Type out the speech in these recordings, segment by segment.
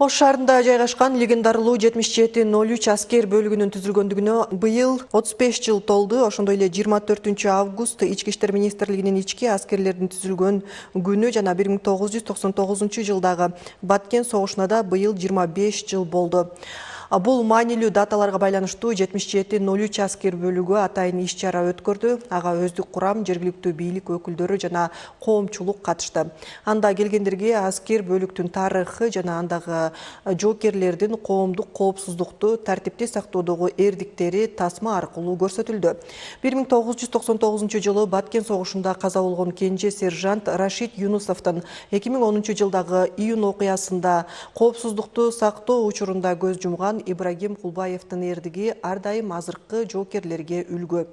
Ош шаарында жайгашкан легендарлуу 7703 аскер бөлүгүнүн түзүлгөндүгүнө быйыл 35 жыл толду. Ошондой эле 24 август Ички иштер министрлигинин ички аскерлердин түзүлгөн күнү жана 1999 жылдагы Баткен согушуна да быйыл 25 жыл болду. Бул маанилүү даталарга байланыштуу 7703 аскер бөлүгү атайын иш-чара өткөрдү. Ага өздүк курам, жергиликтүү бийлик өкүлдөрү жана коомчулук катышты. Анда келгендерге аскер бөлүктүн тарыхы жана андагы жоокерлердин коомдук коопсуздукту, тартипти сактоодогу эрдиктери тасма аркылуу көрсөтүлдү. 1999 жылы Баткен согушунда каза болгон кенже сержант Рашид Юнусовдун 2010 жылдагы июнь окуясында коопсуздукту сактоо учурунда көз жумган Ибрагим Кулбаевдин эрдиги ар дайым азыркы жоокерлерге үлгү.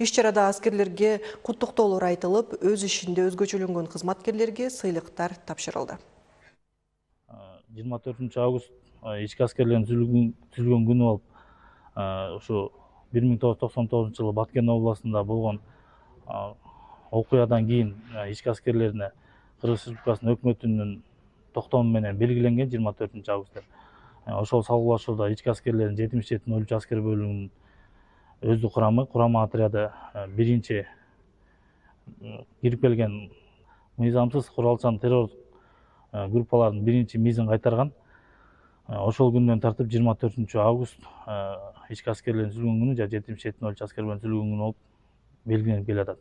Иш-чарада аскерлерге куттуктоолор айтылып, өз ишинде өзгөчөлөнгөн кызматкерлерге сыйлыктар тапшырылды. 24 август ички аскерлердин түзүлгөн күнү болуп, ушу 1999 жылы Баткен областында болгон окуядан кийин ички аскерлерине Кыргыз Республикасынын өкмөтүнүн токтому менен белгиленген 24 август деп. Ошол салгылашууда ички аскерлердин 7703 аскер бөлүгүнүн өздүк курамы, курама отряды биринчи кирип келген мыйзамсыз куралчан террор группалардын биринчи мизин кайтарган. Ошол күндөн тартып 24 август ички аскерлердин түзүлгөн күнү жана 7703 аскер бөлүгүнүн түзүлгөн күнү болуп белгиленип келатат.